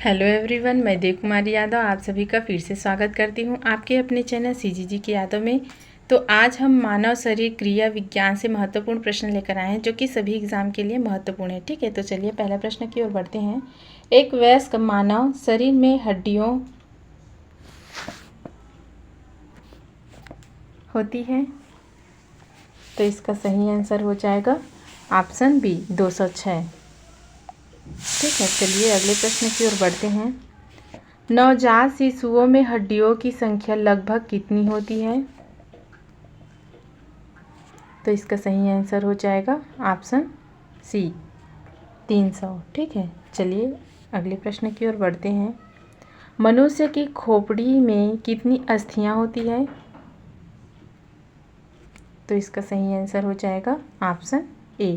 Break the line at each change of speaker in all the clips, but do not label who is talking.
Hello everyone, मैं देव कुमारी यादव आप सभी का फिर से स्वागत करती हूँ आपके अपने चैनल सीजीजी की यादों में। तो आज हम मानव शरीर क्रिया विज्ञान से महत्वपूर्ण प्रश्न लेकर आए हैं जो कि सभी एग्जाम के लिए महत्वपूर्ण है। ठीक है, तो चलिए पहला प्रश्न की ओर बढ़ते हैं। एक वयस्क मानव शरीर में हड्डियों होती है, तो इसका सही आंसर हो जाएगा ऑप्शन बी 206। ठीक है, चलिए अगले प्रश्न की ओर बढ़ते हैं। नवजात शिशुओं में हड्डियों की संख्या लगभग कितनी होती है? तो इसका सही आंसर हो जाएगा ऑप्शन सी 300। ठीक है, चलिए अगले प्रश्न की ओर बढ़ते हैं। मनुष्य की खोपड़ी में कितनी अस्थियां होती है? तो इसका सही आंसर हो जाएगा ऑप्शन ए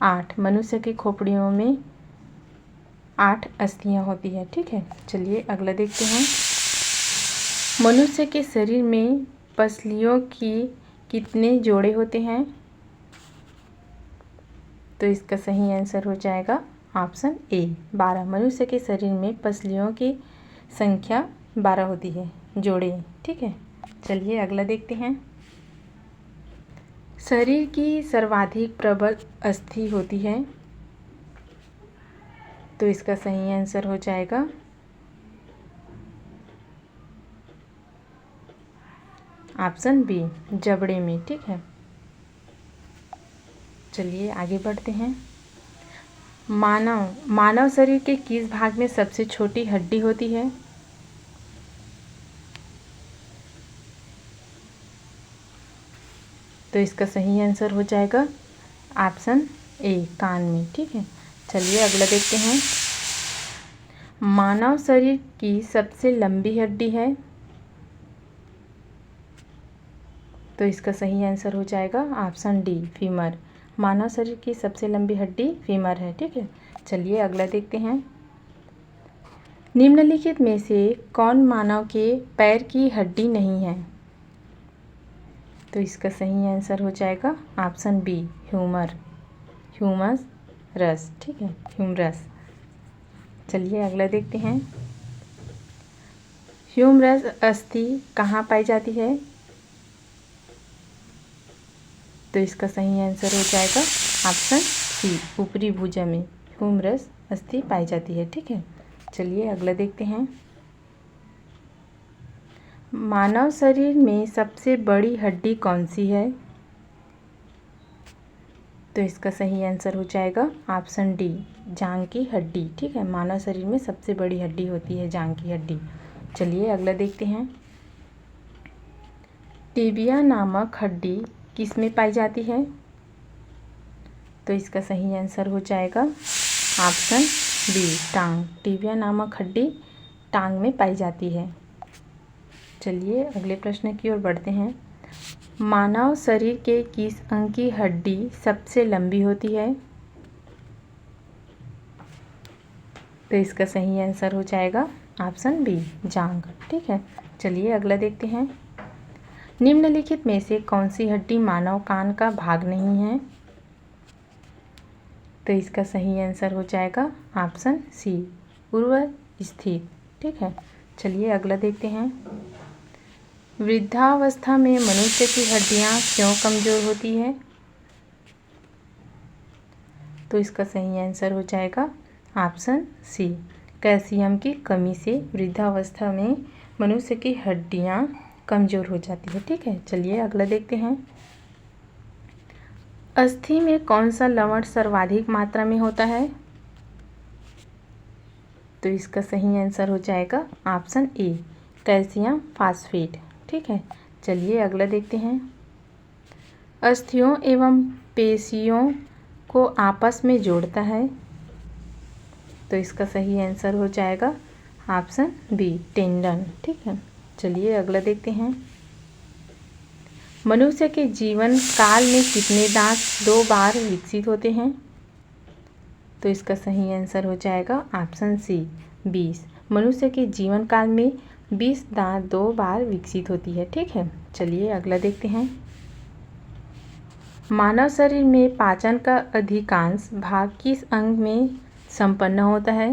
8। मनुष्य की खोपड़ियों में 8 अस्थियां होती है। ठीक है, चलिए अगला देखते हैं। मनुष्य के शरीर में पसलियों की कितने जोड़े होते हैं? तो इसका सही आंसर हो जाएगा ऑप्शन ए 12। मनुष्य के शरीर में पसलियों की संख्या 12 होती है, जोड़े। ठीक है, चलिए अगला देखते हैं। शरीर की सर्वाधिक प्रबल अस्थि होती है, तो इसका सही आंसर हो जाएगा ऑप्शन बी जबड़े में। ठीक है, चलिए आगे बढ़ते हैं। मानव शरीर के किस भाग में सबसे छोटी हड्डी होती है? तो इसका सही आंसर हो जाएगा ऑप्शन ए कान में। ठीक है, चलिए अगला देखते हैं। मानव शरीर की सबसे लंबी हड्डी है, तो इसका सही आंसर हो जाएगा ऑप्शन डी फीमर। मानव शरीर की सबसे लंबी हड्डी फीमर है। ठीक है, चलिए अगला देखते हैं। निम्नलिखित में से कौन मानव के पैर की हड्डी नहीं है? तो इसका सही आंसर हो जाएगा ऑप्शन बी ह्यूमरस रस। ठीक है, ह्यूमरस। चलिए अगला देखते हैं। ह्यूमरस अस्थि कहाँ पाई जाती है? तो इसका सही आंसर हो जाएगा ऑप्शन सी ऊपरी भुजा में ह्यूमरस अस्थि पाई जाती है। ठीक है, चलिए अगला देखते हैं। मानव शरीर में सबसे बड़ी हड्डी कौन सी है? तो इसका सही आंसर हो जाएगा ऑप्शन डी जांघ की हड्डी। ठीक है, मानव शरीर में सबसे बड़ी हड्डी होती है जांघ की हड्डी। चलिए अगला देखते हैं। टिबिया नामक हड्डी किस में पाई जाती है? तो इसका सही आंसर हो जाएगा ऑप्शन बी टांग। टिबिया नामक हड्डी टांग में पाई जाती है। चलिए अगले प्रश्न की ओर बढ़ते हैं। मानव शरीर के किस अंग की हड्डी सबसे लंबी होती है? तो इसका सही आंसर हो जाएगा ऑप्शन बी जांघ। ठीक है, चलिए अगला देखते हैं। निम्नलिखित में से कौन सी हड्डी मानव कान का भाग नहीं है? तो इसका सही आंसर हो जाएगा ऑप्शन सी उर्वर स्थित। ठीक है, चलिए अगला देखते हैं। वृद्धावस्था में मनुष्य की हड्डियां क्यों कमज़ोर होती है? तो इसका सही आंसर हो जाएगा ऑप्शन सी कैल्शियम की कमी से वृद्धावस्था में मनुष्य की हड्डियां कमज़ोर हो जाती है। ठीक है, चलिए अगला देखते हैं। अस्थि में कौन सा लवण सर्वाधिक मात्रा में होता है? तो इसका सही आंसर हो जाएगा ऑप्शन ए कैल्शियम फास्फेट। ठीक है, चलिए अगला देखते हैं। अस्थियों एवं पेशियों को आपस में जोड़ता है, तो इसका सही आंसर हो जाएगा ऑप्शन बी टेंडन। ठीक है, चलिए अगला देखते हैं। मनुष्य के जीवन काल में कितने दांत 2 बार विकसित होते हैं? तो इसका सही आंसर हो जाएगा ऑप्शन सी 20। मनुष्य के जीवन काल में 20 दांत 2 बार विकसित होती है। ठीक है, चलिए अगला देखते हैं। मानव शरीर में पाचन का अधिकांश भाग किस अंग में संपन्न होता है?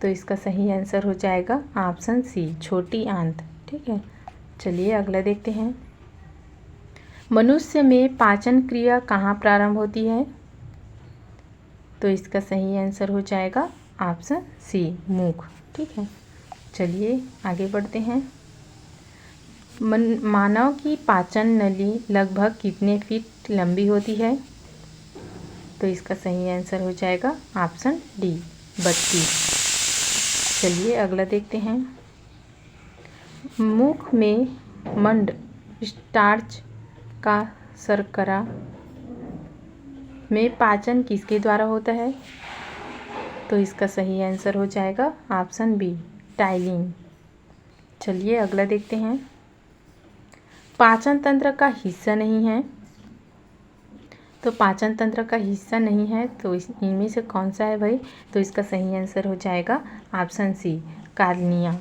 तो इसका सही आंसर हो जाएगा ऑप्शन सी, छोटी आंत। ठीक है, चलिए अगला देखते हैं। मनुष्य में पाचन क्रिया कहाँ प्रारंभ होती है? तो इसका सही आंसर हो जाएगा ऑप्शन सी, मुख। ठीक है, चलिए आगे बढ़ते हैं। मानव की पाचन नली लगभग कितने फीट लंबी होती है? तो इसका सही आंसर हो जाएगा ऑप्शन डी, 32। चलिए अगला देखते हैं। मुख में मंड स्टार्च का शर्करा में पाचन किसके द्वारा होता है? तो इसका सही आंसर हो जाएगा ऑप्शन बी, टाइलिन। चलिए अगला देखते हैं। पाचन तंत्र का हिस्सा नहीं है, तो पाचन तंत्र का हिस्सा नहीं है तो इनमें से कौन सा है भाई? तो इसका सही आंसर हो जाएगा ऑप्शन सी, कार्निया।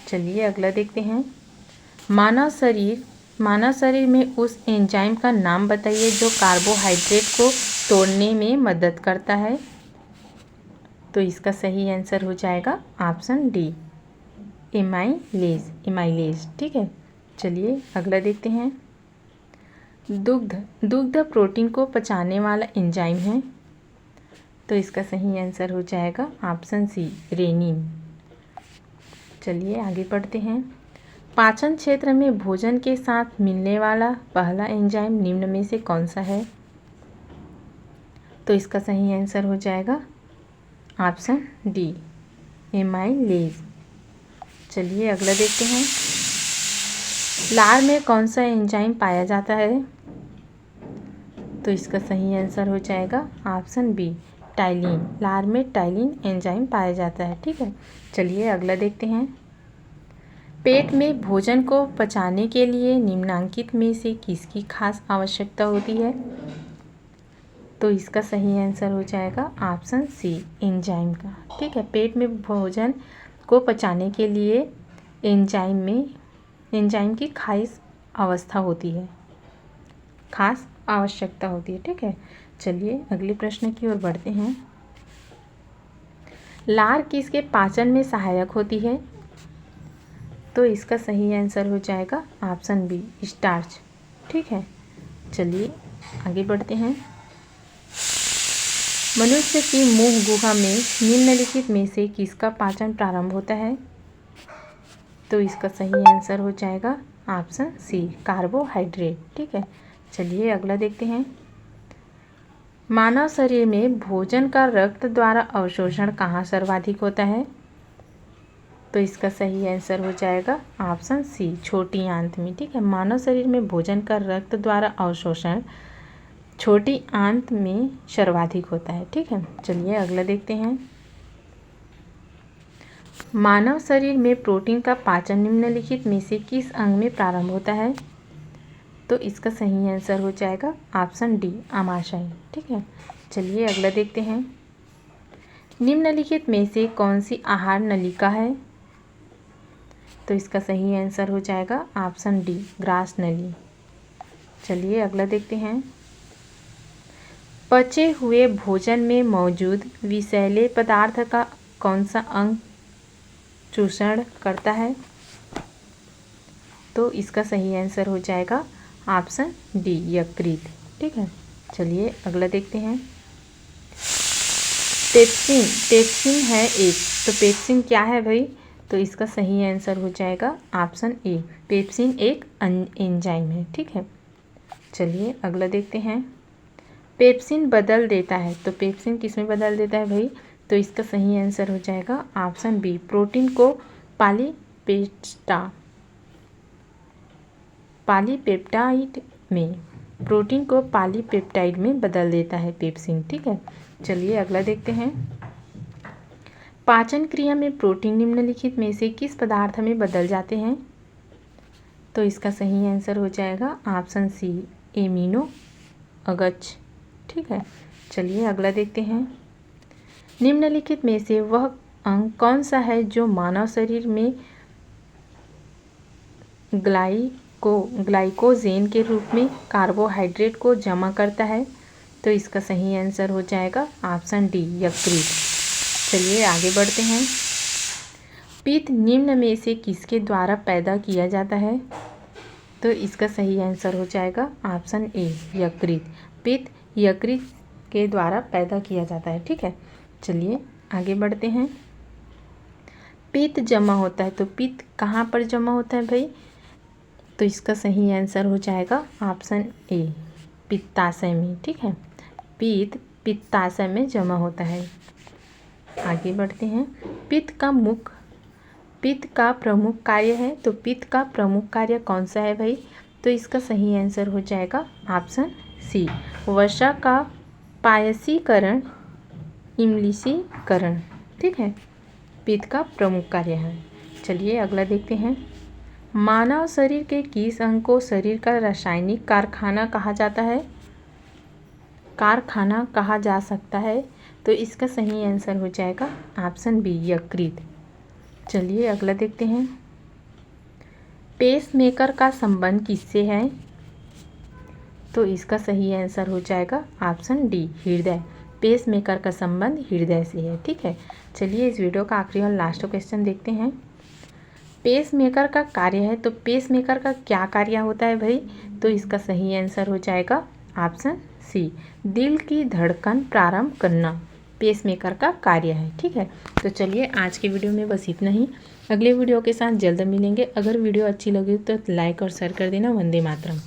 चलिए अगला देखते हैं। मानव शरीर में उस एंजाइम का नाम बताइए जो कार्बोहाइड्रेट को तोड़ने में मदद करता है। तो इसका सही आंसर हो जाएगा ऑप्शन डी, एमाइलेज। ठीक है, चलिए अगला देखते हैं। दुग्ध प्रोटीन को पचाने वाला एंजाइम है, तो इसका सही आंसर हो जाएगा ऑप्शन सी, रेनिन। चलिए आगे बढ़ते हैं। पाचन क्षेत्र में भोजन के साथ मिलने वाला पहला एंजाइम निम्न में से कौन सा है? तो इसका सही आंसर हो जाएगा ऑप्शन डी, एमाइलेज। चलिए अगला देखते हैं। लार में कौन सा एंजाइम पाया जाता है? तो इसका सही आंसर हो जाएगा ऑप्शन बी, टाइलिन। लार में टाइलिन एंजाइम पाया जाता है। ठीक है, चलिए अगला देखते हैं। पेट में भोजन को पचाने के लिए निम्नलिखित में से किसकी खास आवश्यकता होती है? तो इसका सही आंसर हो जाएगा ऑप्शन सी, एंजाइम का। ठीक है, पेट में भोजन को पचाने के लिए एंजाइम की खास आवश्यकता होती है। ठीक है, चलिए अगले प्रश्न की ओर बढ़ते हैं। लार किसके पाचन में सहायक होती है? तो इसका सही आंसर हो जाएगा ऑप्शन बी, स्टार्च। ठीक है, चलिए आगे बढ़ते हैं। मनुष्य की मुंह गुहा में निम्नलिखित में से किसका पाचन प्रारंभ होता है? तो इसका सही आंसर हो जाएगा ऑप्शन सी, कार्बोहाइड्रेट। ठीक है, चलिए अगला देखते हैं। मानव शरीर में भोजन का रक्त द्वारा अवशोषण कहाँ सर्वाधिक होता है? तो इसका सही आंसर हो जाएगा ऑप्शन सी, छोटी आंत में। ठीक है, मानव शरीर में भोजन का रक्त द्वारा अवशोषण छोटी आंत में सर्वाधिक होता है। ठीक है, चलिए अगला देखते हैं। मानव शरीर में प्रोटीन का पाचन निम्नलिखित में से किस अंग में प्रारंभ होता है? तो इसका सही आंसर हो जाएगा ऑप्शन डी, आमाशय। ठीक है, चलिए अगला देखते हैं। निम्नलिखित में से कौन सी आहार नलिका है? तो इसका सही आंसर हो जाएगा ऑप्शन डी, ग्रास नली। चलिए अगला देखते हैं। पचे हुए भोजन में मौजूद विषैले पदार्थ का कौन सा अंग चूषण करता है? तो इसका सही आंसर हो जाएगा ऑप्शन डी, यकृत। ठीक है, चलिए अगला देखते हैं। पेप्सिन है एक, तो पेप्सिन क्या है भाई? तो इसका सही आंसर हो जाएगा ऑप्शन ए, पेप्सिन एक एंजाइम है। ठीक है, चलिए अगला देखते हैं। पेप्सिन बदल देता है, तो पेप्सिन किस में बदल देता है भाई? तो इसका सही आंसर हो जाएगा ऑप्शन बी, प्रोटीन को पॉलीपेप्टाइड में बदल देता है पेप्सिन। ठीक है, चलिए अगला देखते हैं। पाचन क्रिया में प्रोटीन निम्नलिखित में से किस पदार्थ में बदल जाते हैं? तो इसका सही आंसर हो जाएगा ऑप्शन सी, एमिनो अगच। ठीक है, चलिए अगला देखते हैं। निम्नलिखित में से वह अंग कौन सा है जो मानव शरीर में ग्लाइकोजेन के रूप में कार्बोहाइड्रेट को जमा करता है? तो इसका सही आंसर हो जाएगा ऑप्शन डी, यकृत। चलिए आगे बढ़ते हैं। पित्त निम्न में से किसके द्वारा पैदा किया जाता है? तो इसका सही आंसर हो जाएगा ऑप्शन ए यकृत। पित्त यकृत के द्वारा पैदा किया जाता है। ठीक है, चलिए आगे बढ़ते हैं। पित्त जमा होता है तो पित्त कहाँ पर जमा होता है भाई? तो इसका सही आंसर हो जाएगा ऑप्शन ए पित्ताशय में। ठीक है, पित्त पित्ताशय में जमा होता है। आगे बढ़ते हैं। पित्त का प्रमुख कार्य है, तो पित्त का प्रमुख कार्य कौन सा है भाई? तो इसका सही आंसर हो जाएगा ऑप्शन सी वसा का पायसीकरण इमलीसीकरण। ठीक है, पित्त का प्रमुख कार्य है। चलिए अगला देखते हैं। मानव शरीर के किस अंग को शरीर का रासायनिक कारखाना कहा जाता है? कारखाना कहा जा सकता है, तो इसका सही आंसर हो जाएगा ऑप्शन बी यकृत। चलिए अगला देखते हैं। पेसमेकर का संबंध किससे है? तो इसका सही आंसर हो जाएगा ऑप्शन डी हृदय। पेसमेकर का संबंध हृदय से है। ठीक है, चलिए इस वीडियो का आखिरी और लास्ट क्वेश्चन देखते हैं। पेसमेकर का कार्य है, तो पेसमेकर का क्या कार्य होता है भाई? तो इसका सही आंसर हो जाएगा ऑप्शन सी दिल की धड़कन प्रारंभ करना पेसमेकर का कार्य है। ठीक है, तो चलिए आज के वीडियो में बस इतना ही। अगले वीडियो के साथ जल्द मिलेंगे। अगर वीडियो अच्छी लगी तो लाइक और शेयर कर देना। वंदे मातरम।